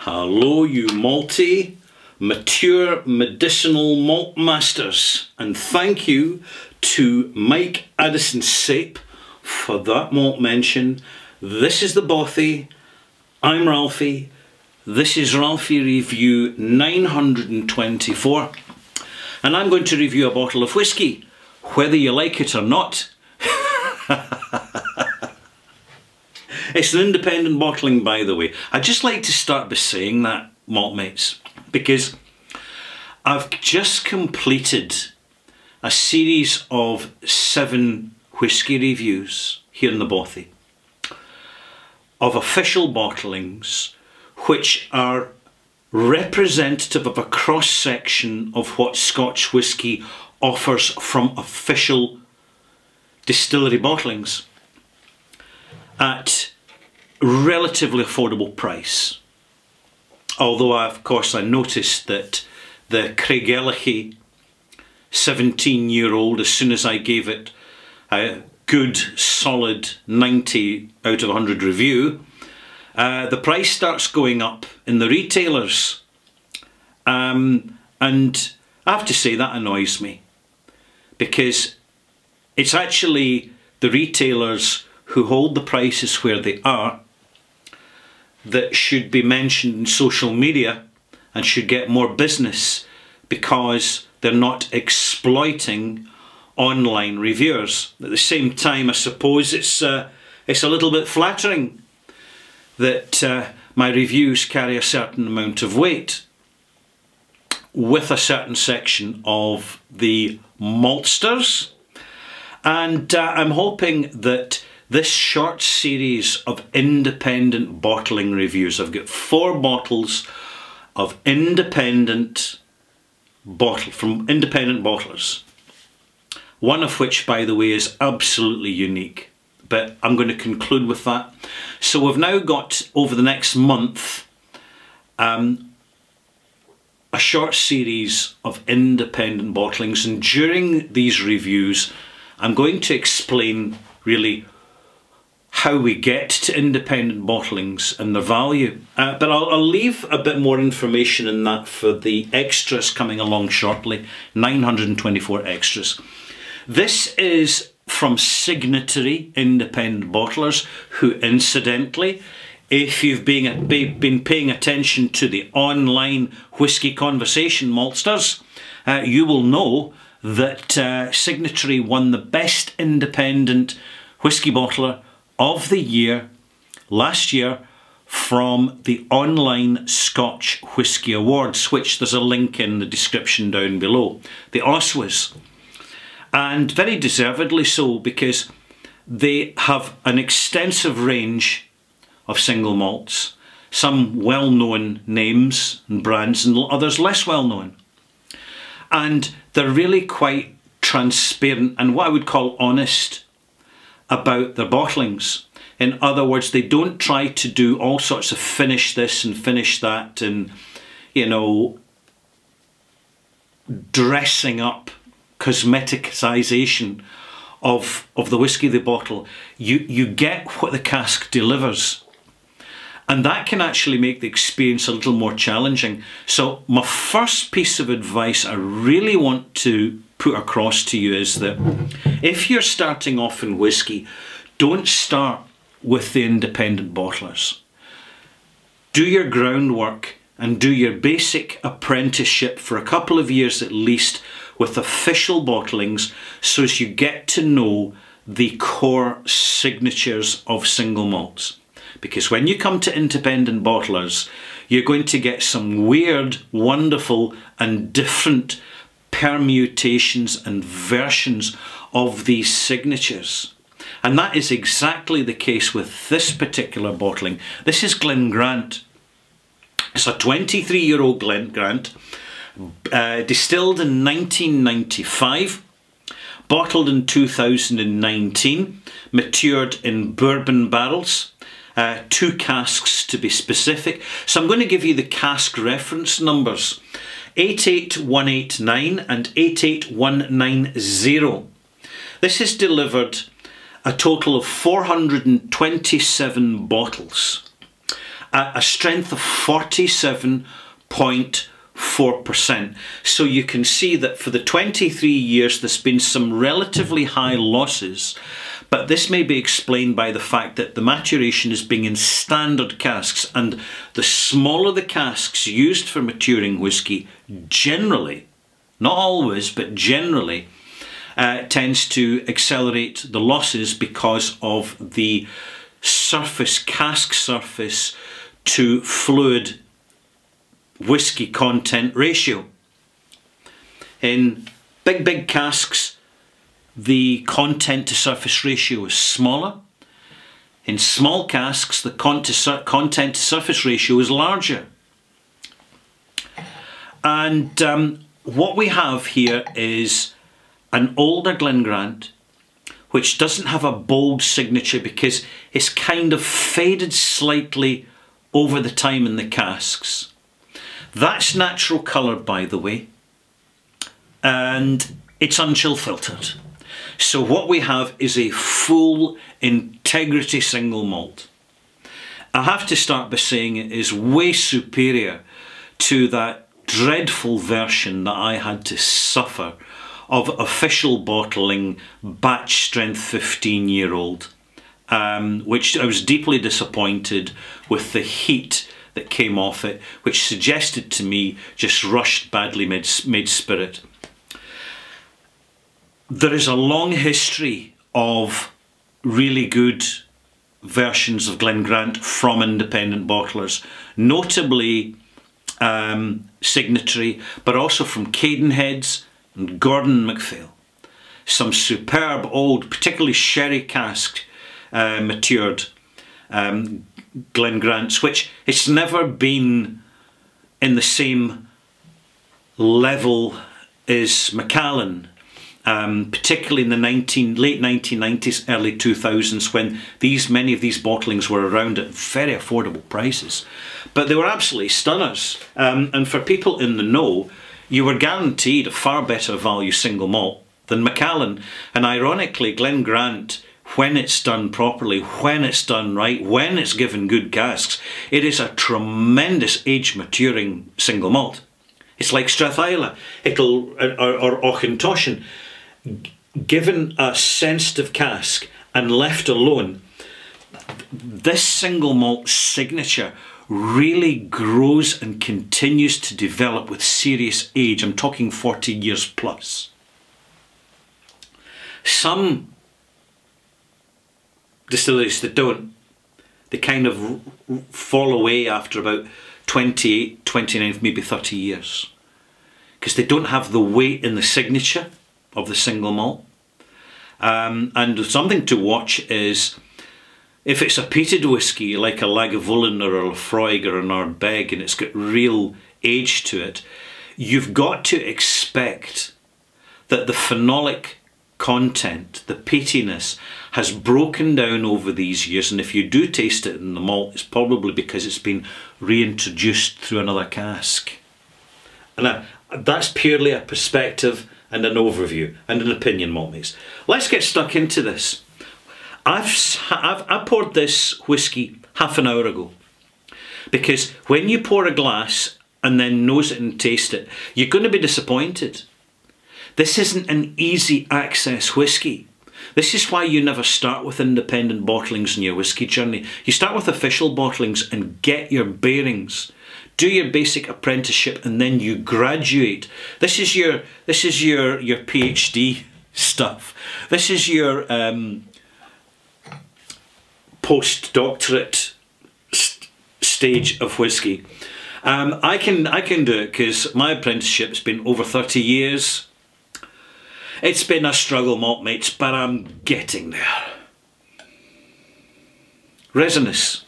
Hello, you malty, mature medicinal malt masters, and thank you to Mike Addison Sape for that malt mention. This is the Bothy. I'm Ralphie. This is Ralphie Review 924, and I'm going to review a bottle of whiskey, whether you like it or not. It's an independent bottling, by the way. I'd just like to start by saying that, malt mates, because I've just completed a series of 7 whiskey reviews here in the Bothy of official bottlings which are representative of a cross-section of what Scotch whisky offers from official distillery bottlings at relatively affordable price. Although of course I noticed that the Craigellachie 17-year-old, as soon as I gave it a good solid 90 out of 100 review, the price starts going up in the retailers, and I have to say that annoys me, because it's actually the retailers who hold the prices where they are that should be mentioned in social media and should get more business, because they're not exploiting online reviewers. At the same time, I suppose it's a little bit flattering that my reviews carry a certain amount of weight with a certain section of the maltsters, and I'm hoping that this short series of independent bottling reviews, I've got 4 bottles of independent from independent bottlers, one of which, by the way, is absolutely unique, but I'm going to conclude with that. So we've now got, over the next month, a short series of independent bottlings, and during these reviews I'm going to explain really how we get to independent bottlings and their value. But I'll leave a bit more information in that for the extras coming along shortly. 924 extras. This is from Signatory Independent Bottlers, who incidentally, if you've been paying attention to the online Whisky Conversation maltsters, you will know that Signatory won the Best Independent Whisky Bottler of the Year last year from the online Scotch Whisky Awards, which there's a link in the description down below, the OSWAs. And very deservedly so, because they have an extensive range of single malts, some well-known names and brands and others less well-known. And they're really quite transparent and what I would call honest about their bottlings. In other words, they don't try to do all sorts of finish this and finish that and, you know, dressing up, cosmeticization of the whisky they bottle. You get what the cask delivers, and that can actually make the experience a little more challenging. So my first piece of advice I really want to put across to you is that if you're starting off in whisky, don't start with the independent bottlers. Do your groundwork and do your basic apprenticeship for a couple of years at least with official bottlings, so as you get to know the core signatures of single malts. Because when you come to independent bottlers, you're going to get some weird, wonderful and different permutations and versions of these signatures. And that is exactly the case with this particular bottling. This is Glen Grant. It's a 23-year-old Glen Grant, distilled in 1995, bottled in 2019, matured in bourbon barrels, 2 casks to be specific. So I'm going to give you the cask reference numbers, 88189 and 88190. This is delivered a total of 427 bottles. at a strength of 47.4%. So you can see that for the 23 years there's been some relatively high losses, but this may be explained by the fact that the maturation is being in standard casks, and the smaller the casks used for maturing whisky generally, not always, but generally, tends to accelerate the losses because of the surface, cask surface to fluid whisky content ratio. In big casks, the content to surface ratio is smaller. In small casks, the content to surface ratio is larger. And what we have here is an older Glen Grant, which doesn't have a bold signature because it's kind of faded slightly over the time in the casks. That's natural colour, by the way, and it's unchill filtered. So what we have is a full integrity single malt. I have to start by saying it is way superior to that dreadful version that I had to suffer of official bottling batch strength 15-year-old, which I was deeply disappointed with the heat that came off it, which suggested to me just rushed badly made spirit. There is a long history of really good versions of Glen Grant from independent bottlers, notably Signatory, but also from Cadenheads and Gordon MacPhail. Some superb old, particularly sherry cask matured Glen Grants, which it's never been in the same level as Macallan. Particularly in the late 1990s, early 2000s, when many of these bottlings were around at very affordable prices. But they were absolutely stunners. And for people in the know, you were guaranteed a far better value single malt than Macallan. And ironically, Glen Grant, when it's done properly, when it's done right, when it's given good casks, it is a tremendous age maturing single malt. It's like Strathisla or Auchentoshan. Given a sensitive cask and left alone, this single malt signature really grows and continues to develop with serious age. I'm talking 40 years plus. Some distilleries that don't, they kind of fall away after about 28, 29, maybe 30 years, because they don't have the weight in the signature of the single malt. And something to watch is if it's a peated whisky like a Lagavulin or a Laphroaig or an Ardbeg and it's got real age to it, you've got to expect that the phenolic content, the peatiness, has broken down over these years, and if you do taste it in the malt, it's probably because it's been reintroduced through another cask. And that's purely a perspective and an overview and an opinion, maltmates. Let's get stuck into this. I poured this whisky half an hour ago, because when you pour a glass and then nose it and taste it, you're going to be disappointed. This isn't an easy access whisky. This is why you never start with independent bottlings in your whisky journey. You start with official bottlings and get your bearings. Do your basic apprenticeship and then you graduate. This is your PhD stuff. This is your postdoctorate stage of whisky. I can do it because my apprenticeship's been over 30 years. It's been a struggle, maltmates, but I'm getting there. Resinous.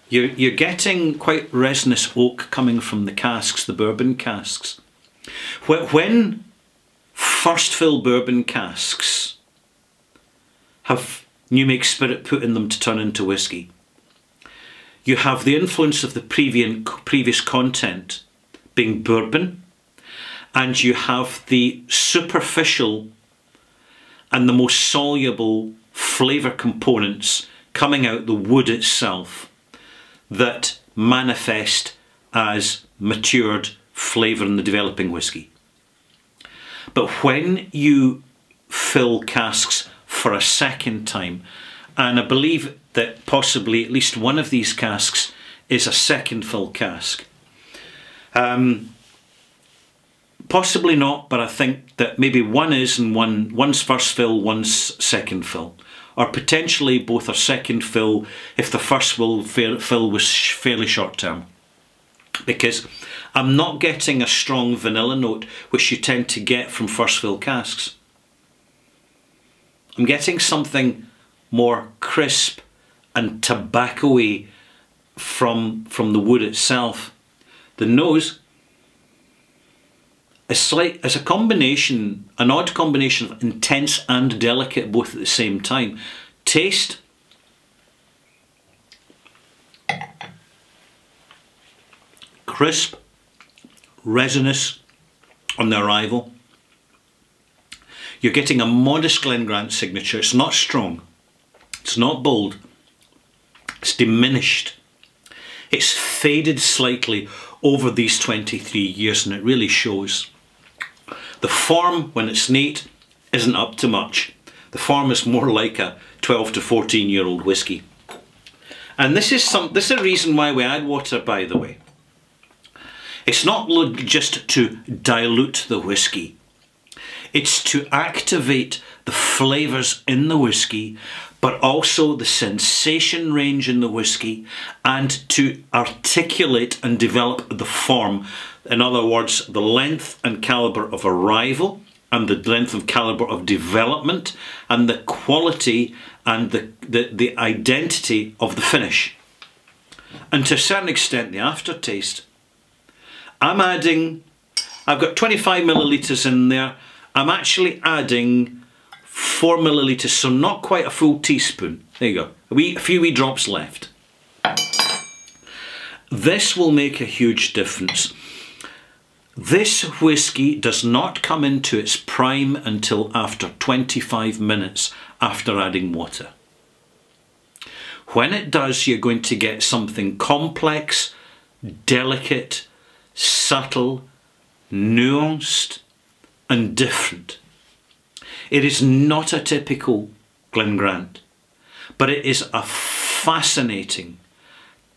You're getting quite resinous oak coming from the casks, the bourbon casks. When first fill bourbon casks have new make spirit put in them to turn into whisky, you have the influence of the previous content being bourbon, and you have the superficial and the most soluble flavour components coming out the wood itself. that manifest as matured flavour in the developing whisky. But when you fill casks for a second time, and I believe that possibly at least one of these casks is a second fill cask. Possibly not, but I think that maybe one is and one's first fill, one's second fill. Or potentially both are second fill if the first fill was fairly short term. Because I'm not getting a strong vanilla note, which you tend to get from first fill casks. I'm getting something more crisp and tobacco-y from the wood itself. The nose is a combination, an odd combination of intense and delicate both at the same time. Taste, crisp, resinous on the arrival. You're getting a modest Glengrant signature. It's not strong, it's not bold, it's diminished. It's faded slightly over these 23 years, and it really shows. The form, when it's neat, isn't up to much. The form is more like a 12 to 14-year-old whisky. And this is a reason why we add water, by the way. It's not just to dilute the whisky. It's to activate the flavours in the whisky, but also the sensation range in the whisky, and to articulate and develop the form. In other words, the length and calibre of arrival, and the length and calibre of development, and the quality and the identity of the finish. And to a certain extent, the aftertaste. I've got 25 millilitres in there. I'm actually adding 4 millilitres, so not quite a full teaspoon. There you go, a few wee drops left. This will make a huge difference. This whisky does not come into its prime until after 25 minutes after adding water. When it does, you're going to get something complex, delicate, subtle, nuanced, and different. It is not a typical Glengrant, but it is a fascinating,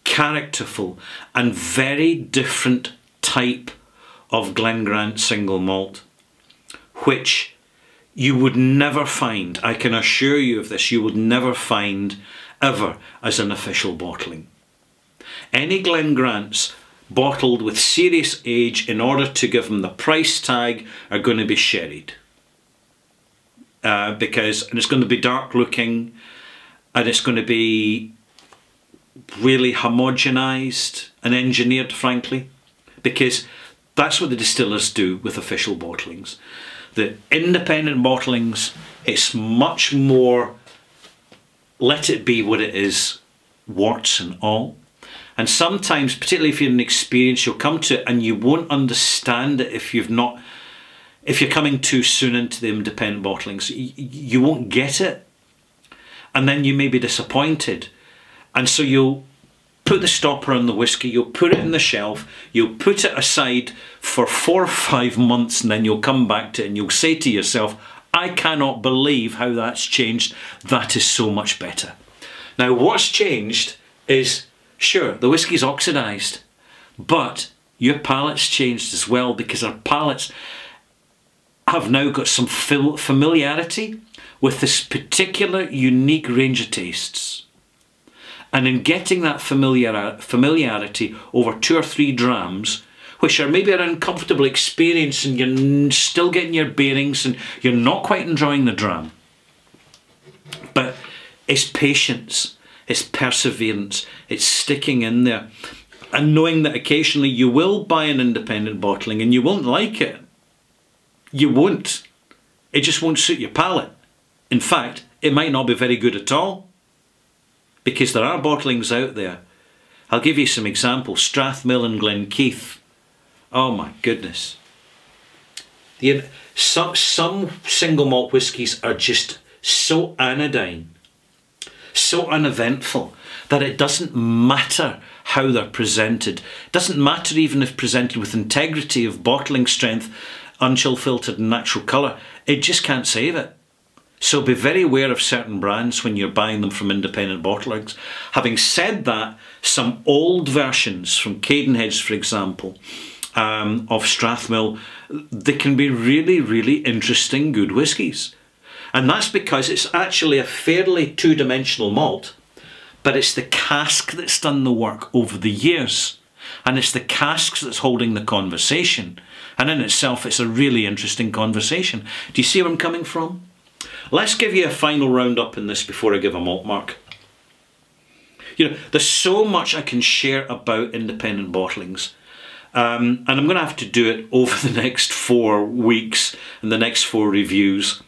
characterful, and very different type of Glengrant single malt, which you would never find, I can assure you of this, you would never find ever as an official bottling. Any Glengrants bottled with serious age in order to give them the price tag are going to be sherried. And it's going to be dark looking, and it's going to be really homogenized and engineered, frankly, because that's what the distillers do with official bottlings. The independent bottlings, it's much more let it be what it is, warts and all. And sometimes, particularly if you're inexperienced, you'll come to it and you won't understand it if you're coming too soon into the independent bottlings. You won't get it, and then you may be disappointed. And so you'll put the stopper on the whisky, you'll put it in the shelf, you'll put it aside for 4 or 5 months, and then you'll come back to it and you'll say to yourself, I cannot believe how that's changed. That is so much better. Now, what's changed is, sure, the whisky's oxidised, but your palate's changed as well, because our palates have now got some familiarity with this particular unique range of tastes. And in getting that familiarity over 2 or 3 drams, which are maybe an uncomfortable experience and you're still getting your bearings and you're not quite enjoying the dram. But it's patience, it's perseverance, it's sticking in there. And knowing that occasionally you will buy an independent bottling and you won't like it. You won't. It just won't suit your palate. In fact, it might not be very good at all. Because there are bottlings out there. I'll give you some examples. Strathmill and Glenkeith. Oh my goodness. Some single malt whiskies are just so anodyne, so uneventful that it doesn't matter how they're presented. It doesn't matter even if presented with integrity of bottling strength, unchill filtered and natural colour. It just can't save it. So be very aware of certain brands when you're buying them from independent bottlers. Having said that, some old versions from Cadenheads, for example, of Strathmill, they can be really, really interesting, good whiskies. And that's because it's actually a fairly two-dimensional malt, but it's the cask that's done the work over the years. And it's the casks that's holding the conversation. And in itself, it's a really interesting conversation. Do you see where I'm coming from? Let's give you a final roundup in this before I give a malt mark. You know, there's so much I can share about independent bottlings. And I'm going to have to do it over the next 4 weeks and the next 4 reviews.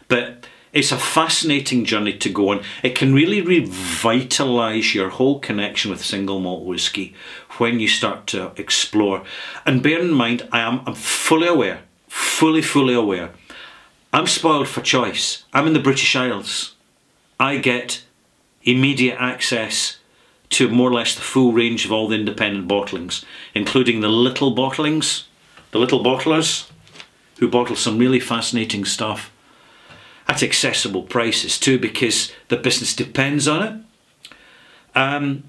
But it's a fascinating journey to go on. It can really revitalise your whole connection with single malt whisky when you start to explore. And bear in mind, I'm fully aware, fully aware. I'm spoiled for choice. I'm in the British Isles. I get immediate access to more or less the full range of all the independent bottlings, including the little bottlings, the little bottlers, who bottle some really fascinating stuff at accessible prices too, because the business depends on it.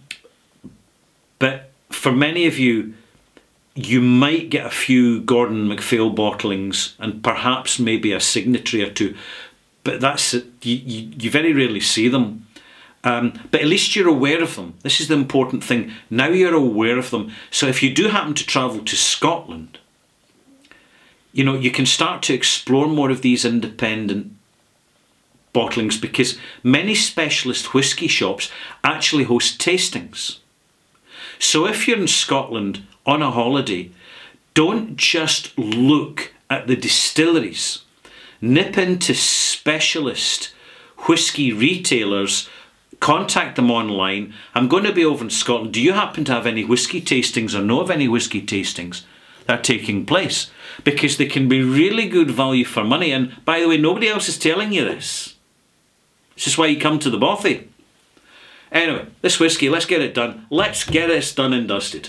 But for many of you, you might get a few Gordon MacPhail bottlings and perhaps maybe a signatory or two, but that's it. You very rarely see them. But at least you're aware of them. This is the important thing. Now you're aware of them. So if you do happen to travel to Scotland, you know, you can start to explore more of these independent bottlings, because many specialist whisky shops actually host tastings. So if you're in Scotland on a holiday, don't just look at the distilleries. Nip into specialist whisky retailers, contact them online. I'm going to be over in Scotland. Do you happen to have any whisky tastings or know of any whisky tastings that are taking place? Because they can be really good value for money. And by the way, nobody else is telling you this. This is why you come to the bothy. Anyway, this whisky, let's get it done. Let's get it done and dusted.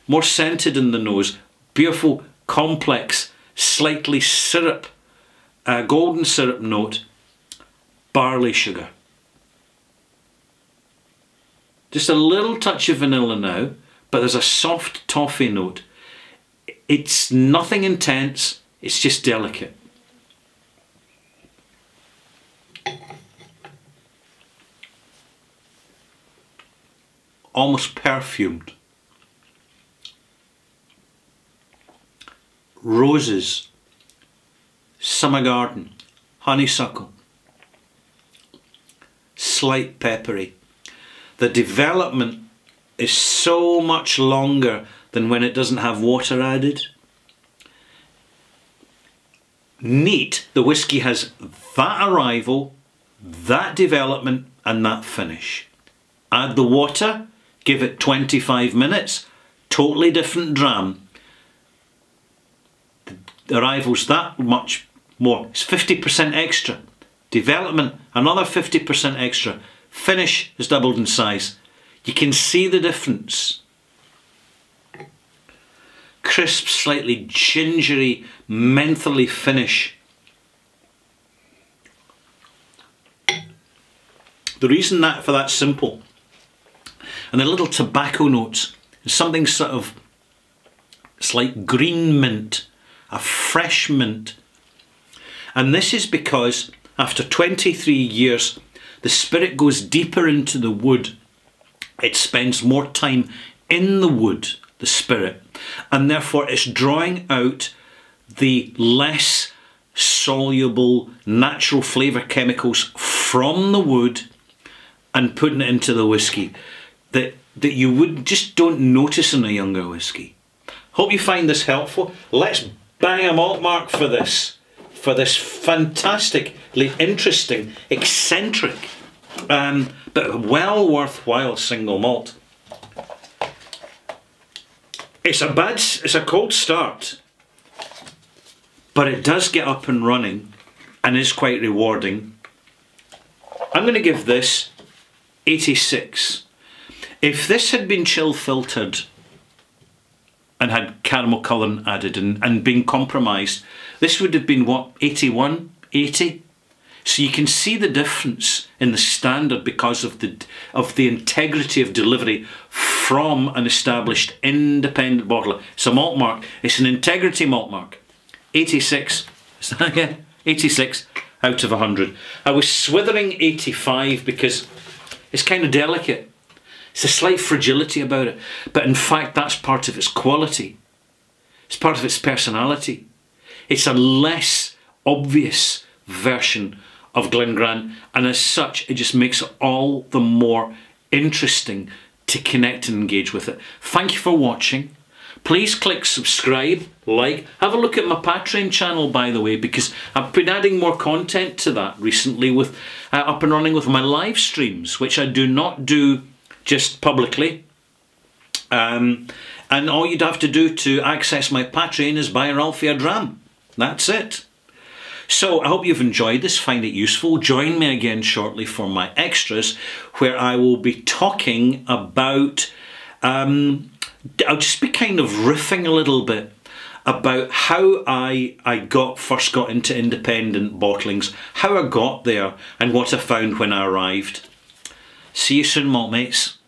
More scented in the nose, beautiful, complex, slightly syrup, golden syrup note, barley sugar. Just a little touch of vanilla now, but there's a soft toffee note. It's nothing intense, it's just delicate. Almost perfumed. Roses, summer garden, honeysuckle, slight peppery. The development is so much longer than when it doesn't have water added. Neat, the whisky has that arrival, that development and that finish. Add the water, give it 25 minutes, totally different dram. The arrival's that much more. It's 50% extra. Development, another 50% extra. Finish is doubled in size. You can see the difference. Crisp, slightly gingery, mentally finish. The reason for that's simple. And the little tobacco notes, something sort of, it's like green mint, a fresh mint. And this is because after 23 years, the spirit goes deeper into the wood. It spends more time in the wood, the spirit, and therefore it's drawing out the less soluble natural flavour chemicals from the wood and putting it into the whisky that you just don't notice in a younger whisky. Hope you find this helpful. Let's bang a malt mark for this fantastically interesting, eccentric, but well worthwhile single malt. It's a cold start, but it does get up and running and is quite rewarding. I'm going to give this 86. If this had been chill filtered and had caramel colouring added and been compromised, this would have been what, 81, 80? So you can see the difference in the standard because of the integrity of delivery from an established independent bottler. It's a malt mark. It's an integrity malt mark. 86. Is that again? 86 out of 100. I was swithering 85 because it's kind of delicate. It's a slight fragility about it. But in fact, that's part of its quality. It's part of its personality. It's a less obvious version of Glen Grant, and as such it just makes it all the more interesting to connect and engage with it. Thank you for watching. Please click subscribe, like, have a look at my Patreon channel, by the way, because I've been adding more content to that recently with up and running with my live streams, which I do not do just publicly. And all you'd have to do to access my Patreon is buy a Ralphie a dram. That's it. So I hope you've enjoyed this, find it useful. Join me again shortly for my extras, where I will be talking about, I'll just be kind of riffing a little bit about how I first got into independent bottlings, how I got there and what I found when I arrived. See you soon, malt mates.